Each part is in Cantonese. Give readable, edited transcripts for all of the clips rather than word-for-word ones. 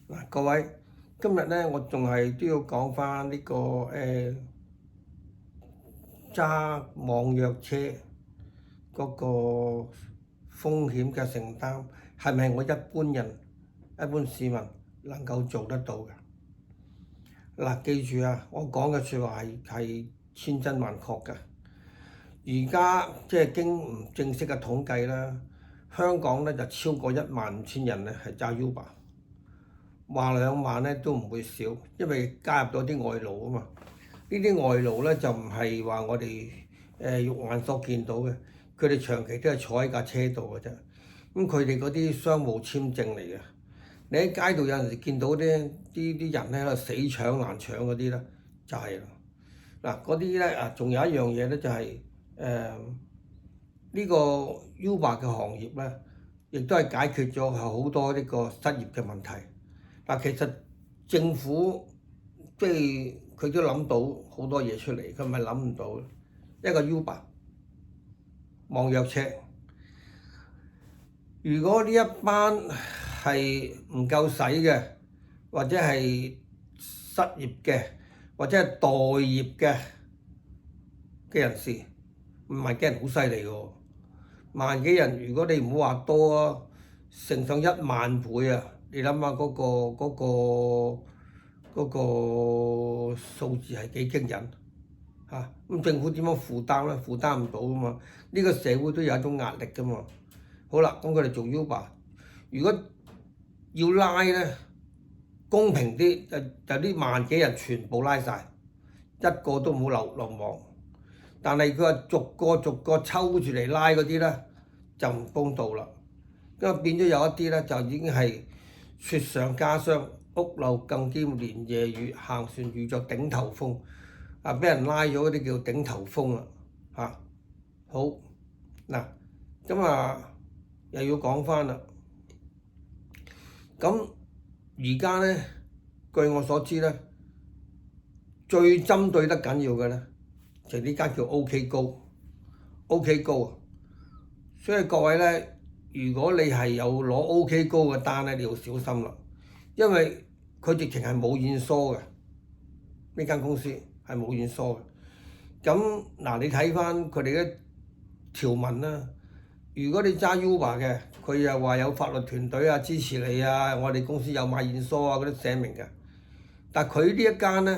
嗱，各位，今日咧我仲係都要講翻呢個揸網約車嗰個風險嘅承擔，係咪我一般人、一般市民能夠做得到嘅？嗱，記住啊，我講嘅説話係千真萬確嘅。而家即係經唔正式嘅統計啦，香港咧就超過15000人咧係揸 Uber。話2萬咧都唔會少，因為加入咗啲外勞啊嘛。呢啲外勞咧就唔係話我哋肉眼所見到嘅，佢哋長期都係坐喺架車度嘅啫。咁佢哋嗰啲商務簽證嚟嘅。你喺街度有陣時見到啲人咧喺度死搶難搶嗰啲咧，就係啦。嗱，嗰啲咧啊，仲有一樣嘢咧就係呢個 Uber 嘅行業咧，亦都係解決咗好多呢個失業嘅問題。嗱，其實政府即係佢都諗到好多嘢出嚟，佢唔係諗唔到。一個 Uber 網約車，如果呢一班係唔夠使嘅，或者係失業嘅，或者係待業嘅人士，1萬幾人好犀利喎！1萬幾人，如果你唔好話多啊，乘上1萬倍啊！你諗下嗰個數字係幾驚人嚇？咁政府點樣負擔咧？負擔唔到噶嘛？呢個社會都有一種壓力噶嘛。好啦，咁佢哋做 Uber，如果要拉咧，公平啲就呢萬幾人全部拉晒，一個都唔好漏網。但係佢話逐個抽住嚟拉嗰啲咧，就唔公道啦。因為變咗有一啲咧就已經係雪上加霜，屋漏更兼連夜雨，行船遇着頂頭風。啊，俾人拉咗嗰啲叫頂頭風啦嚇。好嗱，咁又要講翻啦。咁而家咧，據我所知咧，最針對得緊要嘅咧，就呢間叫 OK Go，OK Go 啊。所以各位咧，如果你係有攞 OK Go 嘅單咧，你要小心啦，因為佢直情係冇驗疏嘅，呢間公司係冇驗疏嘅。咁嗱，你睇翻佢哋嘅條文啦。如果你揸 Uber 嘅，佢又話有法律團隊啊支持你啊，我哋公司有買驗疏啊嗰啲寫明嘅。但佢呢一間咧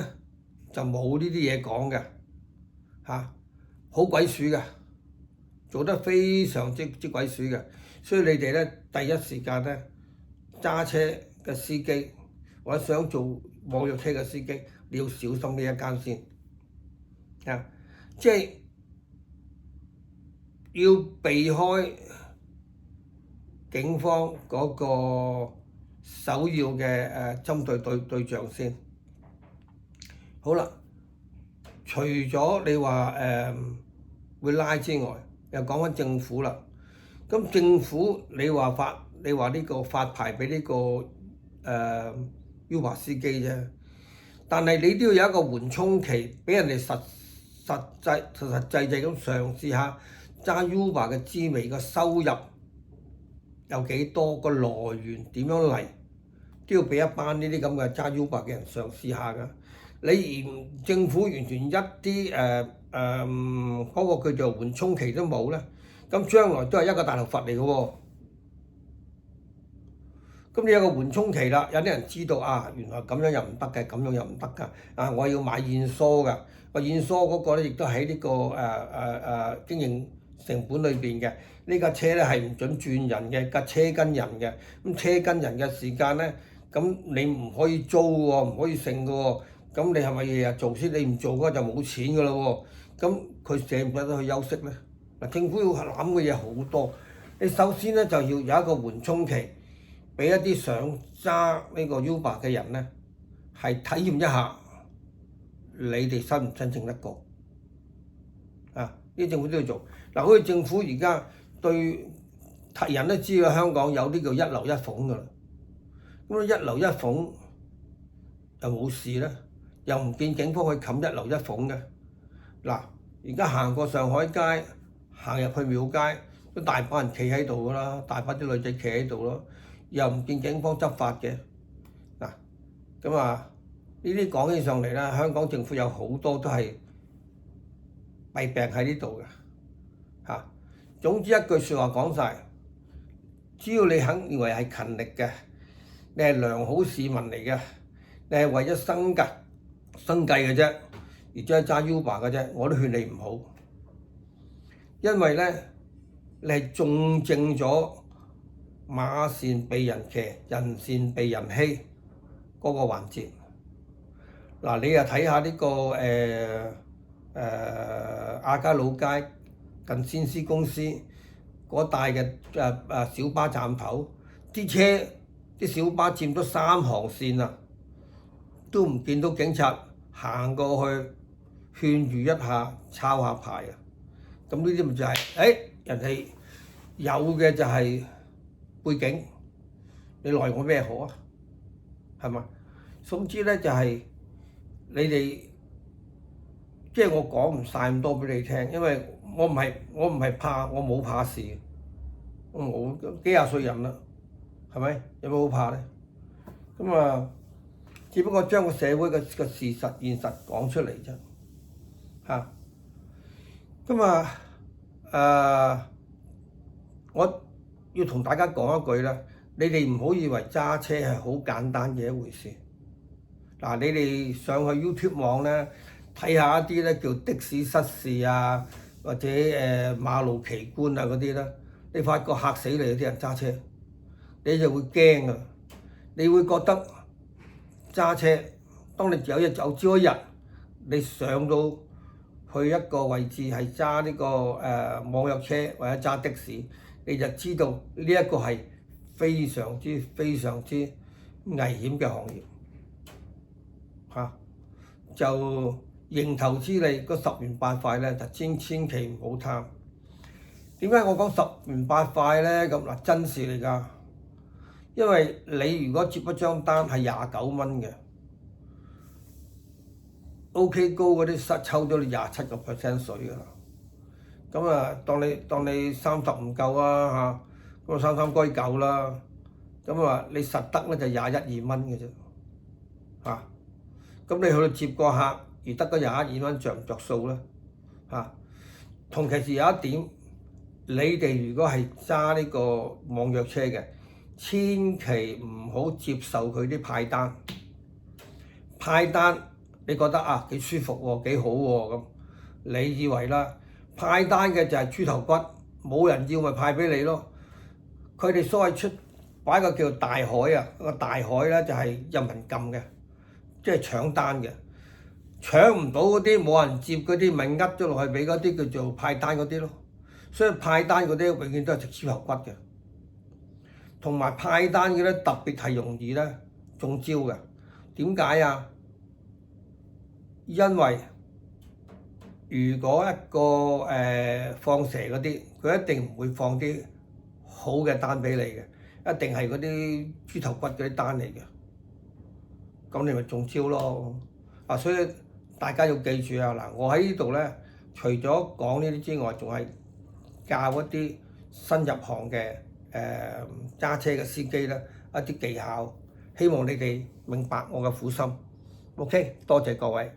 就冇呢啲嘢講嘅嚇，好鬼鼠嘅，做得非常之鬼鼠嘅。所以你哋咧第一時間咧揸車嘅司機或者想做網約車嘅司機，你要小心呢一間先啊，即係要避開警方嗰個首要嘅針對對象先。好啦，除咗你話會拉之外，又講翻政府啦。咁政府你話呢個發牌俾呢個Uber 司機啫，但係你都要有一個緩衝期，俾人哋實際咁嘗試下揸 Uber 嘅滋味，個收入有幾多，個來源點樣嚟，都要俾一班呢啲咁嘅揸 Uber 嘅人嘗試下㗎。你政府完全一啲嗰個叫做緩衝期都冇咧，咁將來都係一個大頭佛嚟嘅喎。咁你有個緩衝期啦，有啲人知道啊，原來咁樣又唔得嘅，咁樣又唔得㗎。啊，我要買驗疏㗎，個驗疏嗰個咧亦都喺呢個經營成本裏邊嘅。呢架車咧係唔準轉人嘅，架車跟人嘅。咁車跟人嘅時間咧，咁你唔可以租喎，唔可以剩嘅喎。咁你係咪日日做先？你唔做嗰就冇錢㗎啦喎。咁佢捨唔捨得去休息咧？嗱，政府要諗嘅嘢好多。你首先咧就要有一個緩衝期，俾一啲想揸呢個 Uber 嘅人咧，係體驗一下你哋申唔申請得過啊？呢啲政府都要做。嗱，好似政府而家對人都知道香港有啲叫一樓一鳳㗎啦。咁一樓一鳳又冇事咧。又唔見警方去冚一樓一鳳嘅。嗱，而家行過上海街，行入去廟街，都大把人企喺度㗎啦，大把啲女仔企喺度咯，又唔見警方執法嘅。嗱，咁啊，呢啲講起上嚟咧，香港政府有好多都係弊病喺呢度嘅嚇。總之一句説話講晒，只要你肯認為係勤力嘅，你係良好市民嚟嘅，你係為咗生計嘅啫，而將揸 Uber 嘅啫，我都勸你唔好，因為咧你係中正咗馬善被人騎，人善被人欺嗰個環節。嗱，你又睇下呢個亞皆老街近先施公司嗰帶嘅小巴站頭，啲小巴佔咗3行線啦，都唔見到警察行過去勸喻一下、抄下牌啊！咁呢啲咪就係人哋有嘅就係背景，你奈我咩何啊？係嘛？總之咧就係你哋，即係我講唔晒咁多俾你聽，因為我唔係怕，我冇怕事，我冇幾廿歲人啦，係咪？有冇好怕咧？咁啊，只不過將個社會嘅事實現實講出嚟啫，嚇。咁啊，我要同大家講一句啦，你哋唔好以為揸車係好簡單嘅一回事。嗱，你哋上去 YouTube 網咧睇下一啲咧叫的士失事啊，或者馬路奇觀啊嗰啲咧，你發覺嚇死你啲人揸車，你就會驚啊！你會覺得揸車，當你有朝一日你上到去一個位置係揸呢個網約車或者揸的士，你就知道呢一個係非常之危險嘅行業。就蠅頭之利嗰十元八塊咧，就千祈唔好貪。點解我講十元八塊咧？咁嗱，真事嚟㗎。因為你如果接一張單係29蚊嘅 ，OK 高嗰啲抽咗你27% 水㗎啦。咁啊，當你30唔夠啊嚇，咁33該夠啦。咁啊，你實得咧就21、2蚊嘅啫嚇。咁你去到接個客而得嗰21、2蚊，着唔着數咧？嚇！同其時有一點，你哋如果係揸呢個網約車嘅，千祈唔好接受佢啲派單。派單你覺得啊幾舒服喎，幾好喎咁，你以為啦？派單嘅就係豬頭骨，冇人要咪派俾你咯。佢哋所謂擺個叫大海啊，個大海咧就係任人撳嘅。即係搶單嘅，搶唔到嗰啲冇人接嗰啲，咪呃咗落去俾嗰啲叫做派單嗰啲咯。所以派單嗰啲永遠都係食豬頭骨嘅，同埋派單嘅咧特別係容易咧中招嘅。點解啊？因為如果一個放蛇嗰啲，佢一定唔會放啲好嘅單俾你嘅，一定係嗰啲豬頭骨嗰啲單嚟嘅。咁你咪中招咯！所以大家要記住啊！嗱，我喺呢度咧，除咗講呢啲之外，仲係教一啲新入行嘅揸車嘅司機咧一啲技巧，希望你哋明白我嘅苦心。OK，多謝各位。